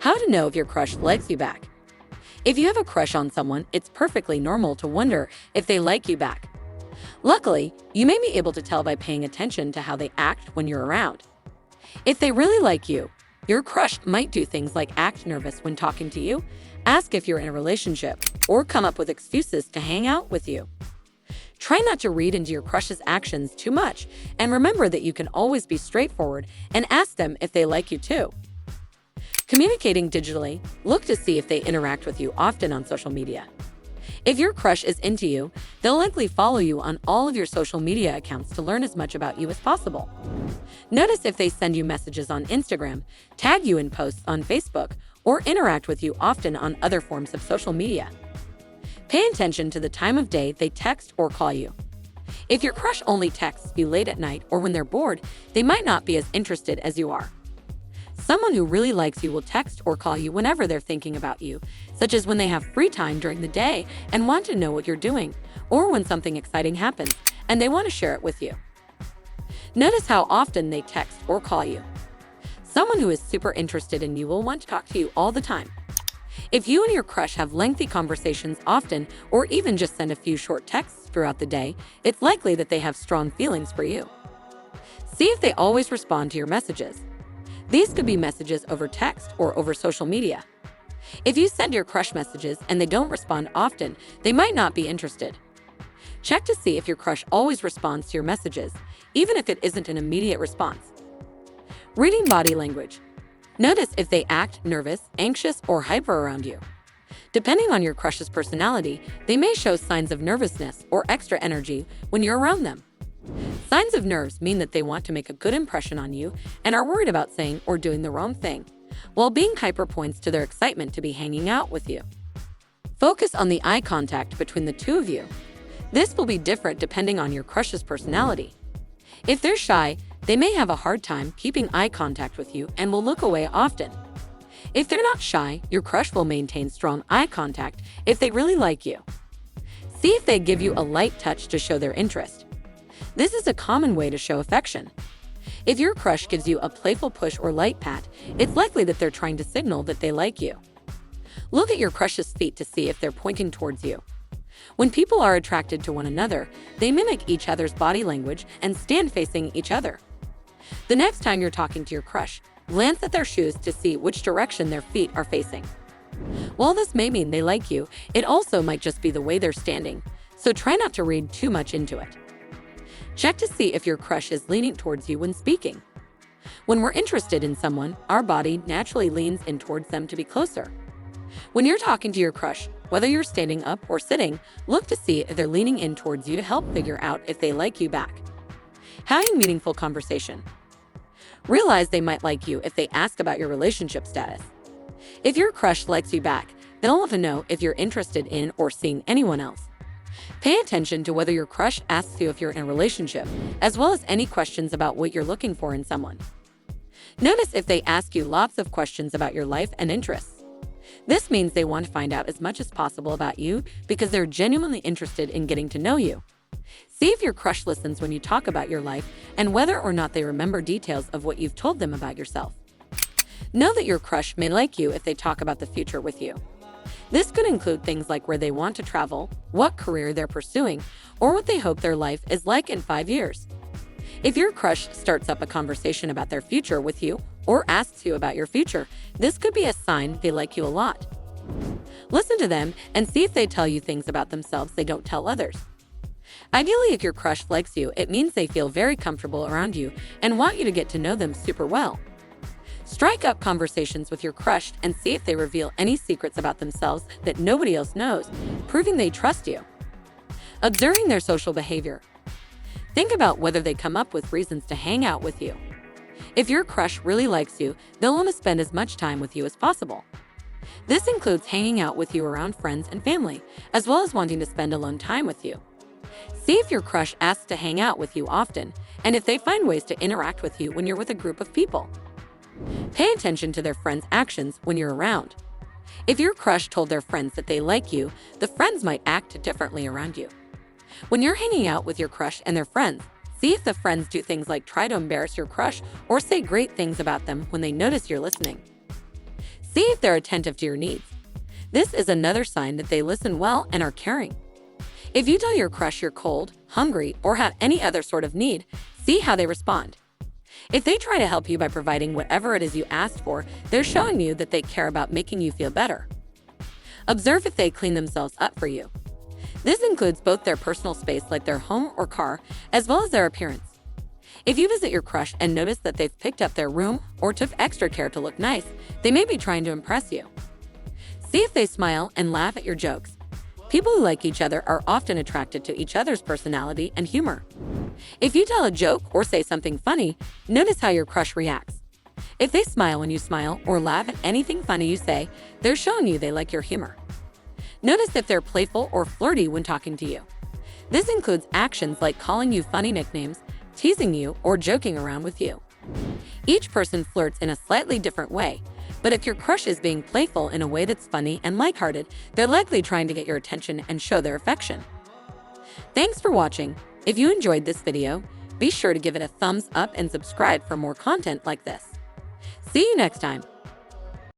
How to know if your crush likes you back. If you have a crush on someone, it's perfectly normal to wonder if they like you back. Luckily, you may be able to tell by paying attention to how they act when you're around. If they really like you, your crush might do things like act nervous when talking to you, ask if you're in a relationship, or come up with excuses to hang out with you. Try not to read into your crush's actions too much, and remember that you can always be straightforward and ask them if they like you too. Communicating digitally, look to see if they interact with you often on social media. If your crush is into you, they'll likely follow you on all of your social media accounts to learn as much about you as possible. Notice if they send you messages on Instagram, tag you in posts on Facebook, or interact with you often on other forms of social media. Pay attention to the time of day they text or call you. If your crush only texts you late at night or when they're bored, they might not be as interested as you are. Someone who really likes you will text or call you whenever they're thinking about you, such as when they have free time during the day and want to know what you're doing, or when something exciting happens and they want to share it with you. Notice how often they text or call you. Someone who is super interested in you will want to talk to you all the time. If you and your crush have lengthy conversations often, or even just send a few short texts throughout the day, it's likely that they have strong feelings for you. See if they always respond to your messages. These could be messages over text or over social media. If you send your crush messages and they don't respond often, they might not be interested. Check to see if your crush always responds to your messages, even if it isn't an immediate response. Reading body language. Notice if they act nervous, anxious, or hyper around you. Depending on your crush's personality, they may show signs of nervousness or extra energy when you're around them. Signs of nerves mean that they want to make a good impression on you and are worried about saying or doing the wrong thing, while being hyper points to their excitement to be hanging out with you. Focus on the eye contact between the two of you. This will be different depending on your crush's personality. If they're shy, they may have a hard time keeping eye contact with you and will look away often. If they're not shy, your crush will maintain strong eye contact if they really like you. See if they give you a light touch to show their interest. This is a common way to show affection. If your crush gives you a playful push or light pat, it's likely that they're trying to signal that they like you. Look at your crush's feet to see if they're pointing towards you. When people are attracted to one another, they mimic each other's body language and stand facing each other. The next time you're talking to your crush, glance at their shoes to see which direction their feet are facing. While this may mean they like you, it also might just be the way they're standing, so try not to read too much into it. Check to see if your crush is leaning towards you when speaking. When we're interested in someone, our body naturally leans in towards them to be closer. When you're talking to your crush, whether you're standing up or sitting, look to see if they're leaning in towards you to help figure out if they like you back. Having meaningful conversation. Realize they might like you if they ask about your relationship status. If your crush likes you back, they'll want to know if you're interested in or seeing anyone else. Pay attention to whether your crush asks you if you're in a relationship, as well as any questions about what you're looking for in someone. Notice if they ask you lots of questions about your life and interests. This means they want to find out as much as possible about you because they're genuinely interested in getting to know you. See if your crush listens when you talk about your life and whether or not they remember details of what you've told them about yourself. Know that your crush may like you if they talk about the future with you. This could include things like where they want to travel, what career they're pursuing, or what they hope their life is like in 5 years. If your crush starts up a conversation about their future with you or asks you about your future, this could be a sign they like you a lot. Listen to them and see if they tell you things about themselves they don't tell others. Ideally, if your crush likes you, it means they feel very comfortable around you and want you to get to know them super well. Strike up conversations with your crush and see if they reveal any secrets about themselves that nobody else knows, proving they trust you. Observing their social behavior. Think about whether they come up with reasons to hang out with you. If your crush really likes you, they'll want to spend as much time with you as possible. This includes hanging out with you around friends and family, as well as wanting to spend alone time with you. See if your crush asks to hang out with you often, and if they find ways to interact with you when you're with a group of people. Pay attention to their friends' actions when you're around. If your crush told their friends that they like you, the friends might act differently around you. When you're hanging out with your crush and their friends, see if the friends do things like try to embarrass your crush or say great things about them when they notice you're listening. See if they're attentive to your needs. This is another sign that they listen well and are caring. If you tell your crush you're cold, hungry, or have any other sort of need, see how they respond. If they try to help you by providing whatever it is you asked for, they're showing you that they care about making you feel better. Observe if they clean themselves up for you. This includes both their personal space like their home or car, as well as their appearance. If you visit your crush and notice that they've picked up their room or took extra care to look nice, they may be trying to impress you. See if they smile and laugh at your jokes. People who like each other are often attracted to each other's personality and humor. If you tell a joke or say something funny, notice how your crush reacts. If they smile when you smile or laugh at anything funny you say, they're showing you they like your humor. Notice if they're playful or flirty when talking to you. This includes actions like calling you funny nicknames, teasing you, or joking around with you. Each person flirts in a slightly different way, but if your crush is being playful in a way that's funny and lighthearted, they're likely trying to get your attention and show their affection. Thanks for watching. If you enjoyed this video, be sure to give it a thumbs up and subscribe for more content like this. See you next time.